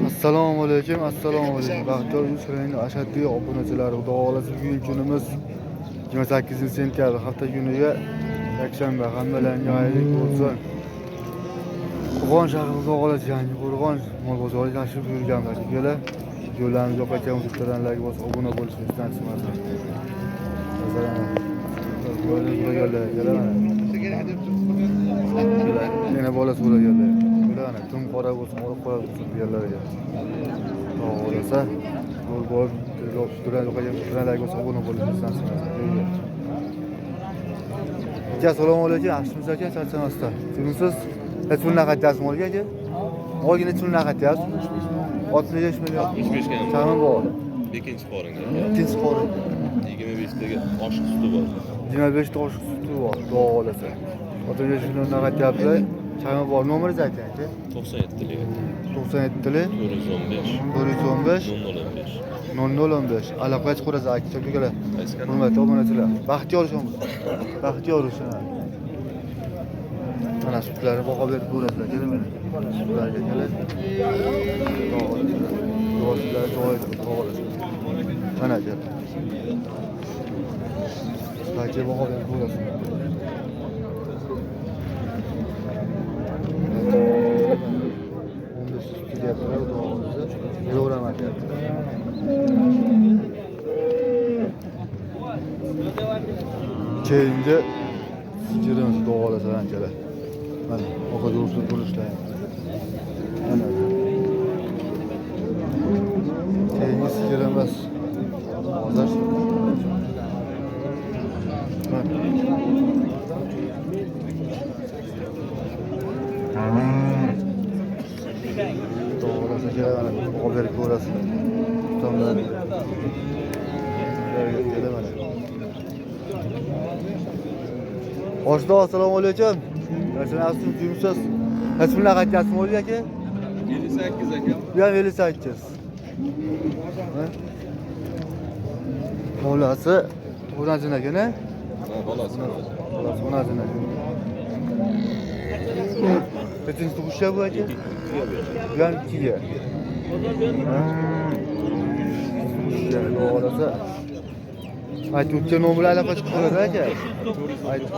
Assalomu alaykum. Baxtiyor Yusufning ashaddiy obunachilari, Xudo xolasa bugungi kunimiz 28-sentyabr hafta kuniga yakshanba. Hammalarga xayrli bo'lsin. Qo'qon shahri Xudo xolasa yangi Qo'qon mol bozoriga tashrif buyurganlar. Kelar yo'llarimiz yo'qotgan mushtarlarga bo'lsa obuna bo'lishni istasizlar. Yana bolasi bo'laganlar. Bularni kim qora bo'lsin, oq qora bo'lsin yerlarga. Xohlasa, bo'lib turadi, qo'yib turadigan bo'lsa obuna bo'lishni istasizlar. Assalomu alaykum. Yaxshimisiz aka? Charchamasdan. Kimsiz? Hech bunaqa qaytyapsizmi o'lga aka? Olgina bunaqa qaytyapsiz? 65 million. 65 ga. Chami bor. Ikkinchi qoringa. Ikkinchi qorin. 25 taga oshiq suti bor. 25 ta oshiq suti bor. Xudo xolasa. 35 milliondan qaytyapti. Chami bor. Nomeringizni ayting aka. 97 lik. 97 lik 415 0015 aloqaga chiqarasiz aka akalar. Hurmatli obunachilar. Baxtiyor shom. Baxtiyor o'sha. Mana sutlarni baho berib ko'rasizlar. Keling. Sutlarga kelib. Do'stlar joyida qo'yasiz. Mana aka. Sutlarga baho berib ko'rasizlar. Keyingi sigirimiz doğalasa anchalar. Mana oqa do'stlar bo'lishlayapti. Mana. Keyingi sigirimiz hozir. Doğalasa kelar haber ko'rasizlar. Tomlar. Kelar. Oshdo, assalomu alaykum. Nasılsınız? Yumsuz. Hech bunaqa qaytyapsizmi o'lga aka? 58 aka. Bu ham 58. Bolasi onazin aka-ne? Bolasi. Bolasi onazin aka. Nechinchi tug'ishga bu aka? Bu ham 2ga. Bolasi aytib o'tgan nomerlar aloqa chiqadi aka. Aytib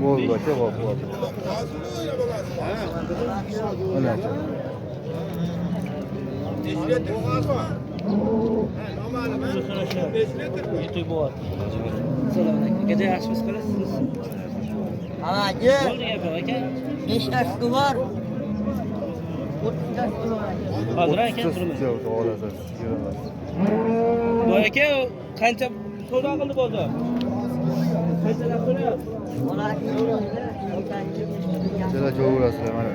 bo'ldi aka, bo'ldi. Mana aka. Gece yaxshimiz qilasiz. Havaji. Bo'ldi gap aka. 5 ta suti bor. 30 ta suti bor. Hozir aka turimiz. Bu aka qancha savdo qildi bozor? Qanchadan qo'yapsiz? Jala jo'rasizlar mana.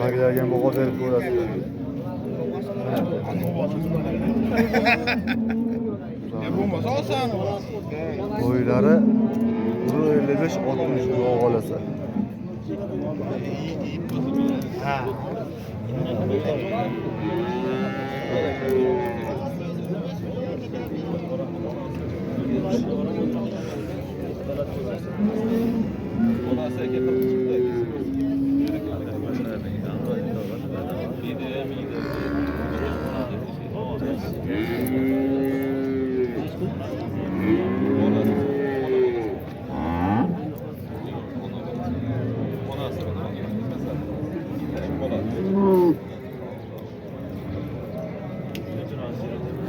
Baglarga baho berib ko'rasizlar. Bo'ylari 55-60 Xudo xolasa.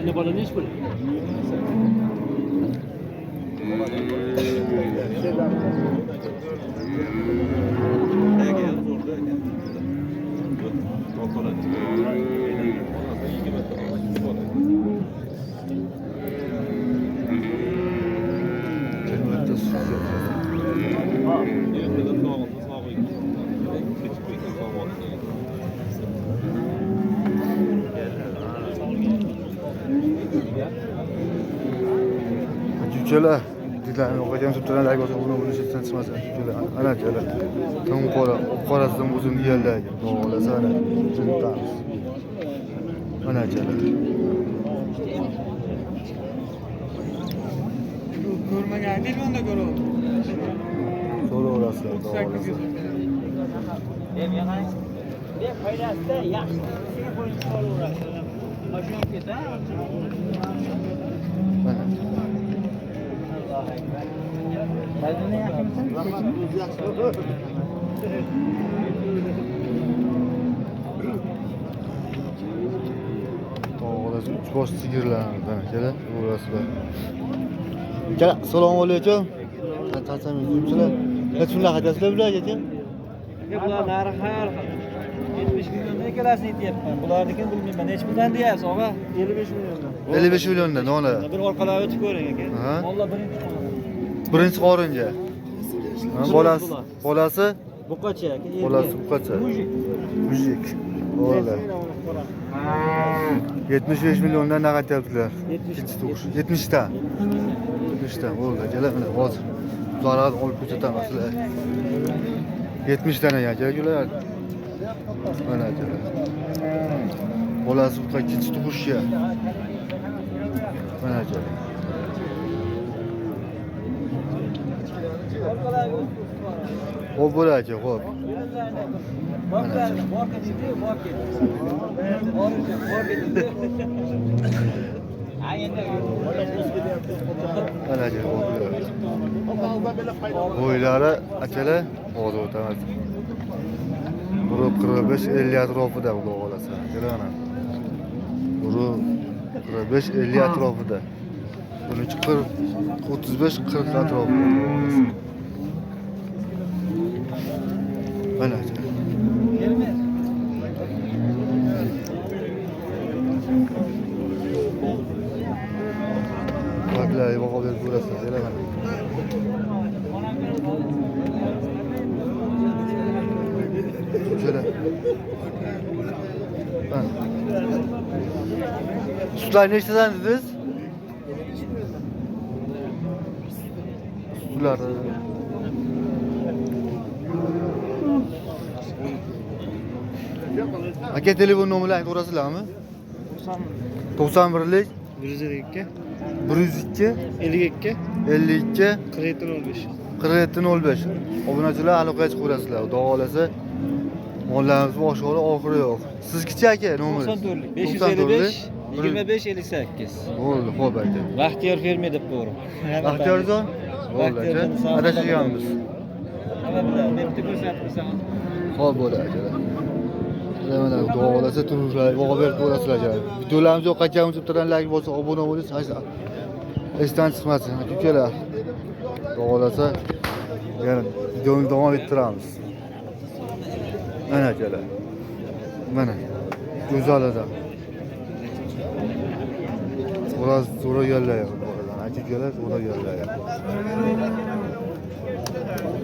Ne bana ne iş böyle? Aka Dilani o'qigan tutranlarga o'tib uni bilishdan chiqmasa ana jala. Tam qorasidan o'zini yerlarga. O'g'lasa ana. Tuntamiz. Ana jala. Ko'rmagan millionda ko'rib. So'ra orasida o'g'lasa. Ne faydasida yaxshi kishiga qo'yib qolaveradi. Mashina ketsa. Mana. Qaydini yaxshimisan? O'g'lasa uch bosh sigirlarimiz mana kela orasida. Kela, assalomu alaykum. Qanchamiz yuribsizlar? Nechunlar hadasizlar bularga aka? Bular narxi har 70 milliondan kelasini aytyapman. Bularnikini bilmayman. Nech puldan deyapsiz, og'a? 55 milliondan. 55 milliondan nona. Bir orqalarga o'tib ko'ring aka. Ha. Mollar birinchi qo'lda. Birinchi qoringa. Bolasi? Buqacha aka. Bolasi buqacha. Mujik. O'g'li. 75 milliondan naqd yaptilar. 70 ta. 70 ta. O'g'li, kelar mana hozir. Zarar olib ko'rsataman sizlar. 70 tane kelar. Mana kelar. Bolasi buqa ikkinchi tug'ishga. Mana kelar. Xo'p bo'ladi, xo'p. Mana bo'ylari akalar hozir o'tamiz. 45-50 atrofida xudo xolasa. Kelar ana. 45-50 atrofida. Buniki 35-40 atrofida. Mana. Vallahi baqa berib ko'rasizlar, kelar mana. Şöyle. Sütler ne işten dediniz? Sütler. Aka telefon nomerlaringiz to'g'rasilar mı? 91'lik 102 102 52 52 47 05. 4705. Obunachilar aloqaga chiqaverasizlar. Xudo xolasa mollarimiz boshqalar oxiri yo'q. Sizgacha aka nomer? 94 555 25 58. Bo'ldi, xo'p aka. Baxtiyor fermer deb qo'ydim. Baxtiyorjon? Bo'ldi aka. Adashganmiz. Mana bitta ko'rsatib Xo'p bo'ldi aka. Mana xudo xolasa turishlar, voqea berib ko'rasizlar aka. Videolarimiz yoqqancha YouTube'dan bo'lsa obuna bo'lish, esdan chiqmasin. Ukalar. Xudo xolasa yana videoni davom ettiramiz. Mana akalar. Mana go'zalida. Zo'ra yerlayapti bolalar. Akalar zo'ra yerlayapti.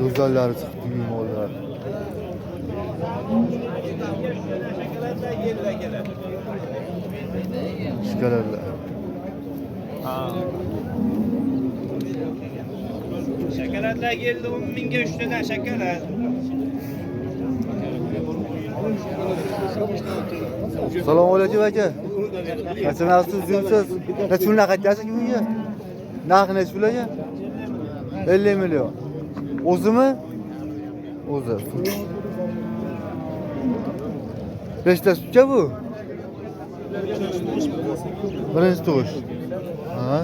Go'zallari chiqdi mollar. Shikalarlar. Şakaratlar geldi 10 mingga 3 tadan şakarat. Assalomu alaykum aka. Qanchasiz yursiz? Nechunlar qaytasiz bunga? Narxi nech bularga? 50 million. O'zimi? O'zi. 5 ta sutcha bu? Birinchi tug'ish. Ha?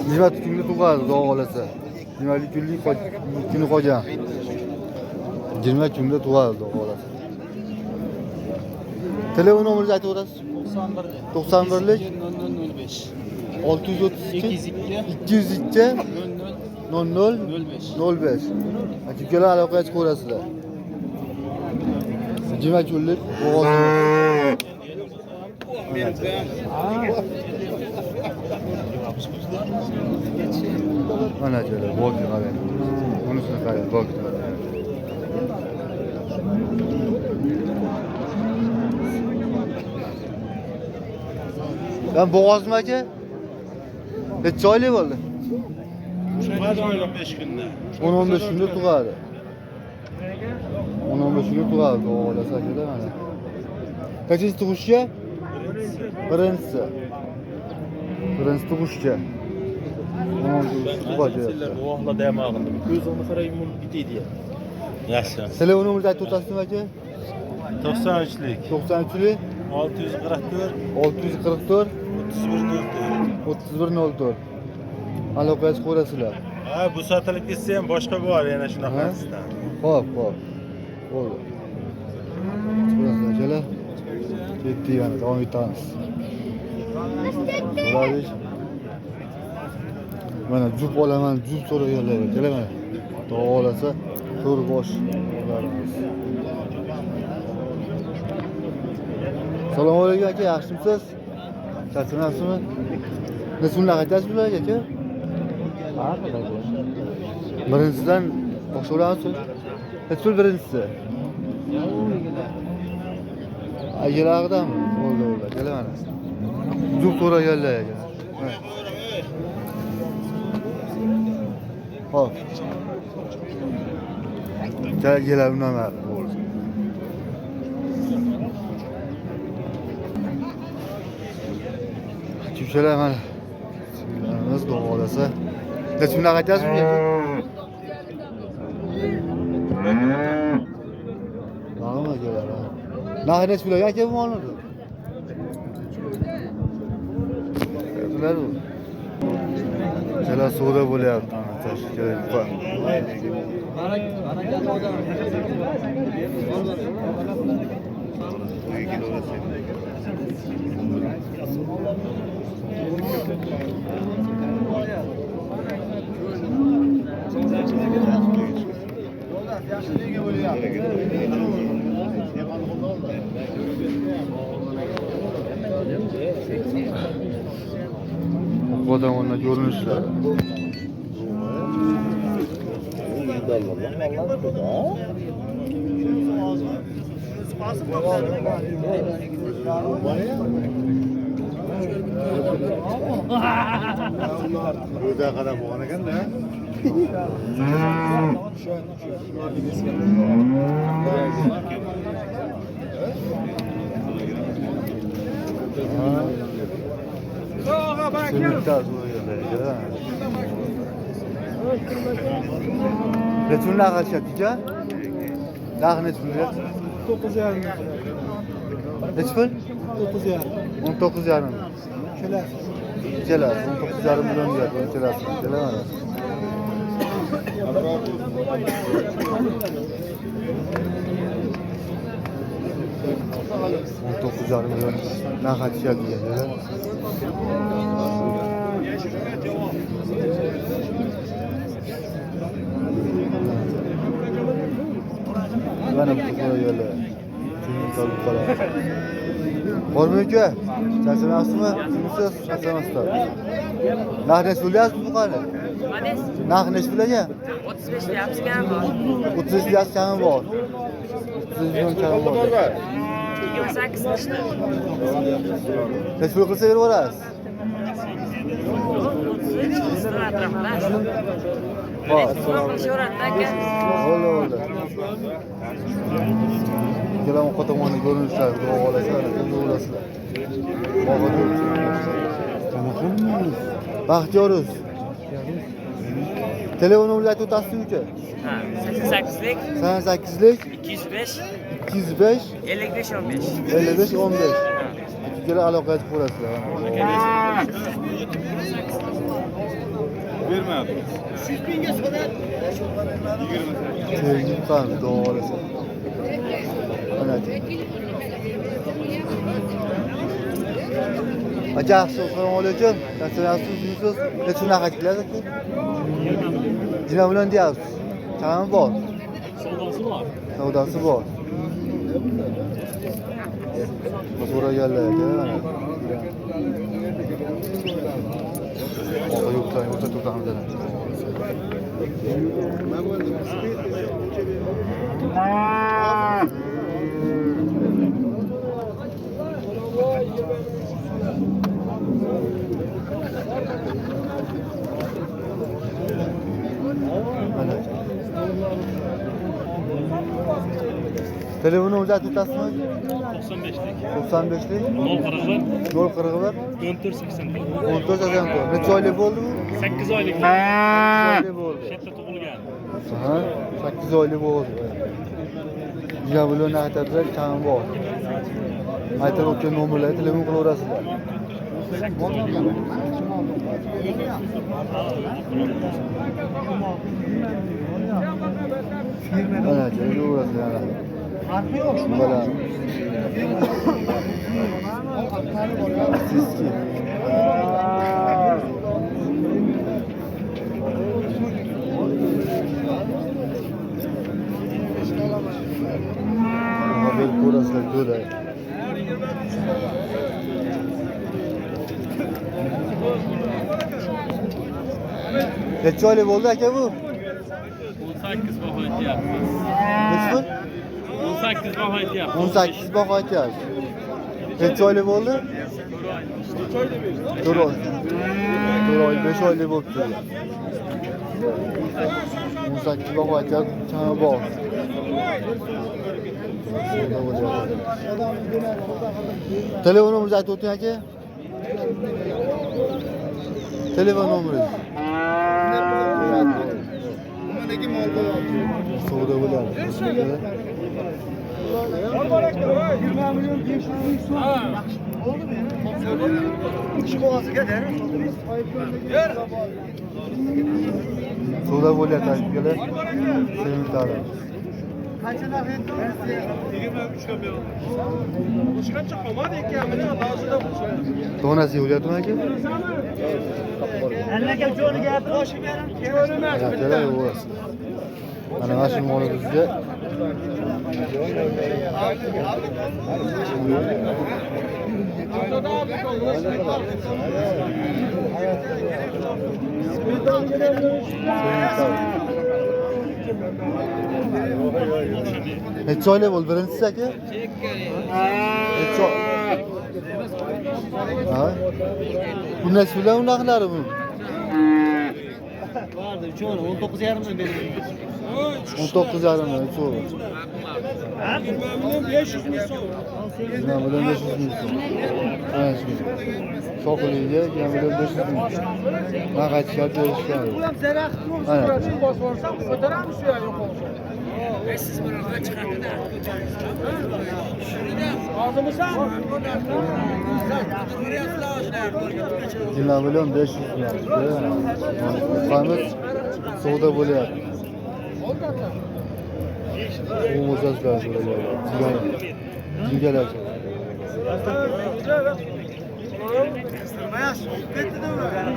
20 kunga tug'adi, xudo xolasa. 20 kuni qolgan. 20 kunda tug'adi, xudo xolasa. Telefon nomeringizni aytib o'tasiz? 91lik 632 202 00 05. Akalar aloqaga chiqaverasizlar. 20 kunlik bo'g'oz. Mana jala, bo'g'oz qarang. Bunisini qarang, bo'g'oz. Ben boğazım aka. Necha oylik bo'ldi? Tug'adi 15 kunda. 10-15 kunda tug'adi. 10-15 kunda tug'adi, Xudo xolasa aka mana. Qancha tug'ishga? Birinchisi. Birinchi tug'ishga. 10 tug'adi. Guvohlar damog'ini. Ko'zingni qarang, bitadi. Yaxshi. Telefon nomerini aytib o'tasizmi aka? 93lik 93lik 644 644 3104. 3104. Aloqaga qo'yasizlar. Ha, bu sotilib ketsa ham boshqa bor yana shunaqasidan. Xo'p. Bo'ldi. Qo'yasizlar akalar. Ketdik yana davom etamiz. So'raylik. Mana jup olaman, jup so'raganlar akalar mana. Xudo xolasa to'rbosh olarmiz. Assalomu alaykum aka, yaxshimisiz? Charchamayapsizmi? Necha aytasiz bular aka? Birinchidan boshlayapsiz. Necha birinchisi? Akalaridanmi? Bo'ldi, akalar mana. Jup so'raganlar aka. Xo'p. Kelgelar unaman. Kimchalar mana. Biz doğalasa. Necha bunaqa aytasiz aka? Nima kelar? Narxi necha pul aka bu molni? Bular u. Kelar savdo bo'lyapti. Buradan ona görünüşler. Burada kadar bu ana kan da. Simitaz buraya. Neçun nağa şatija? Nağa neçun ya? 9,5. Neçun? 9,5. 19 yarım. Kelas. 19 yarım milyon diyor. Kelas. Kelas. Dokuz yarım milyon. Nağa şatija diyor. Mana bu qo'yganlar. Chunki qolib qoladi. Bormi aka? Charchamasizmi? Siz charchamasizlar. Narxni so'rayapsiz bu qani? Manis? Narxni so'ragan? 35 deyapsiz kami bor. 30 yaş kami bor. 30 milyon kami bor. 28 qishda. Necha pul qilsa berib yuborasiz? 33 atrofida. Bor. Sho'ratda aka. Bo'ldi. Kelam qo'tomoni ko'rinishlar, o'g'lasizlar, o'g'lasizlar. Baxtiyoruz. Telefon nomerini aytib o'tasizmi aka? Ha, 88lik 88lik 205 205 55 15. 55 15. Kelar aloqaga chiqib qo'yasizlar. Verme abi. Sevgim qani, doğrusu. Evet. Aka, assalomu alaykum. Nasılsınız? Necha naqa qilasiz aka? Jina bilan deyapsiz. Qani bor? Savdosi bor. So'raganlar aka mana. Yo'q, o'ta turamiz. Telefonu uzatib o'tasizmi? 95'lik. 95'lik. 0 40'lar. 040'lar. 14 80. 14 80. Necha oylik bo'ldi bu? 8 oylik. 8 oylik bo'ldi. Shetda tug'ilgan. Ha, 8 oylik bo'ldi. Yana bularni aytadilar, kam bor. Aytib o'tgan nomerlarga telefon qilaverasizlar. Mana qilaverasizlar. Mana. Siski. Haber burasılar böyle. Kaç oylu oldu aka bu? 18 baho aytyapmiz. Neç bu? 18 baho aytyapmiz. 18 bak aytıyoruz. Kaç oylu oldu? 4 oy. 5 oylu oldu. 18 bak aytıyoruz. Çana bak. Telefonumuzu aytib o'ting aka. Telefon nomeringiz. Savdo bo'ladi. 20 milyon 500 ming so'm. Kishi boğazıga der. Savdo bo'lyapti akalar. Sevintiradi. Qancha narx endi? 23 ga beraman. Boshqacha qolmadi ekanmi? Dozida bo'lsa. Donasi bo'lyaptimi aka? Anaka jo'niga boshi beram. Jo'nimas. Akalar bo'lsa. Mana shu molingizga necha oylik bo'ldi birinchisi aka? Necha oy? Ha? Bu nasiblar unaqalari bu? Vardı 3 onu 19,5 mı benim? 19,5 mı? Çok. 500 ming so'm. 500 ming so'm. Ana shu. Soqiliga 500 ming. Ben kaçacağım görüşler. Ulan zaraxt yo'q, so'rashib bosarsam ko'taramiz yo yo'q olsa. Siz buni chiqardi da. Hozirmisan? Yine milyon 500 ming. Qamiz savdo bo'lyapti. O'zazlar bo'lyapti. Jigalar.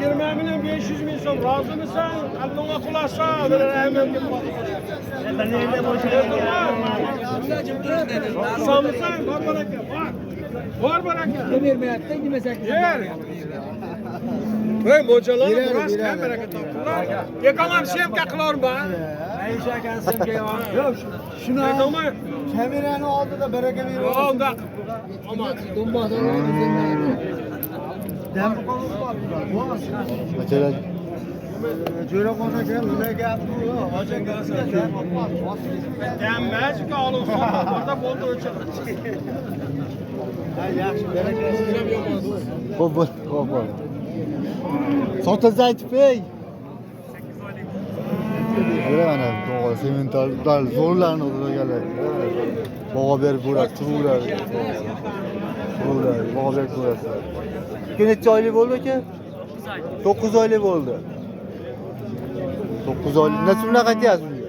20 milyon 500 ming so'm rozimisan? Allohga qulasa, bir rahmatga Ben nerede Samsan var baraka var. Var baraka. Ne vermeyapti, demesek. Hey mocalar biraz baraka toplar. Yakalar semka qilorma. Ayşe kan semka var. Yo'q, shuni aytma. Kamerani oldida baraka berib. Oldi. Aman, dumbadan Dem Mesela Jo'ra qolsa kerak, unday gap bu. Hoja qarasa Demmas ki olib so'rda bo'ldi o'chib. Ha, yaxshi, barakasizam yo'q bo'ldi. hop. Sotilsa aytib bey. Ana to'g'ri, semental zo'rlarni o'rganlar. Bog'a berib bo'ladi, turuvlar. Bog'a berib bo'ladi. Necha oylik bo'ldi aka? 9 oylik bo'ldi. 9 oylik. Necha pulga qaytyapsiz bunga?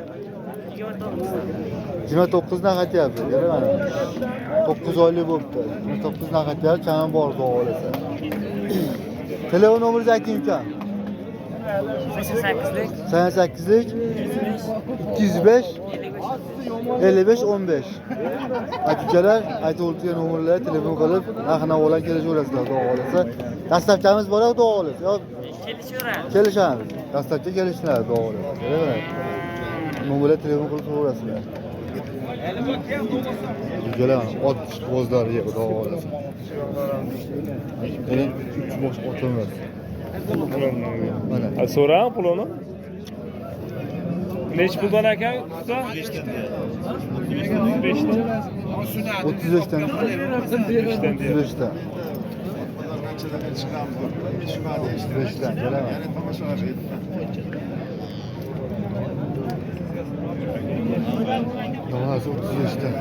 29 dan qaytyapti. Mana 9 oylik bo'libdi. 29 dan qaytyapti, kam bor o'g'lasa. Telefon nomeringizni ayting uka. 88'lik 88'lik 205 55 15. Akalar aytib o'tgan nomerlarga telefon qilib, narxini olan kelishaverasizlar, xudo xolasa. Dastlabkamiz bor, xudo xolasa. Yo, kelishamiz. Dastlabki kelishlar, xudo xolasa. Nomerlarga telefon qilib so'rasizlar. Akalar ot bo'zlariga, xudo xolasa. Mana 3 bosh otimiz. Mana. So'rang pulini. Neç puldan aka? Usta? 35'ten. 5'ten. 35'ten. 35'ten. Gelemem. Namaz 35'ten.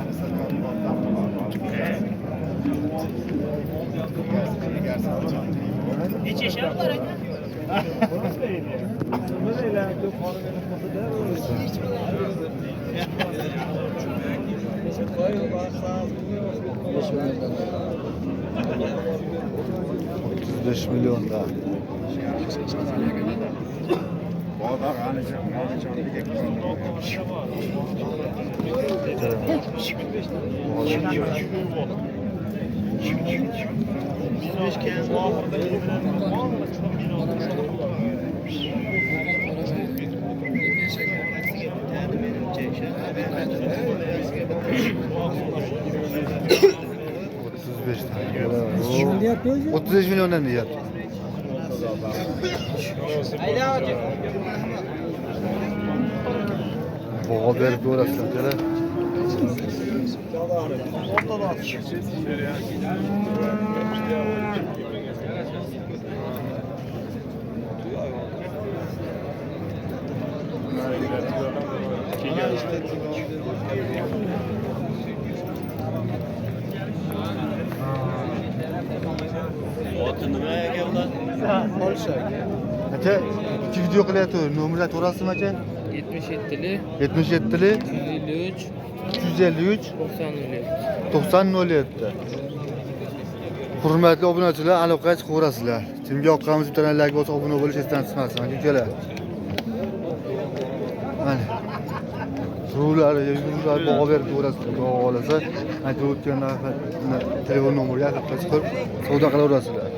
Neç yaşar var aka? $35 milyon da. Şimdi yapıyoruz. 35 milyondan deyapti. Baho berib ko'rasizlar, kelar. Oti nima aka ular? Aka, ikki video qilyapti. Nomerlar to'g'risimi aka? 77'li 77li 53 353 90'lı 9007. Hurmatli obunachilar, aloqaga chiqaverasizlar. Kimga yoqqanimiz bitta like bosib obuna bo'lish esdan chiqmasin. Akalar. Mana. Rulari, yurlar baho berib ko'rasizlar. Xudo xolasa, aytib o'tgan telefon nomeriga chiqib savdo qilaverasizlar.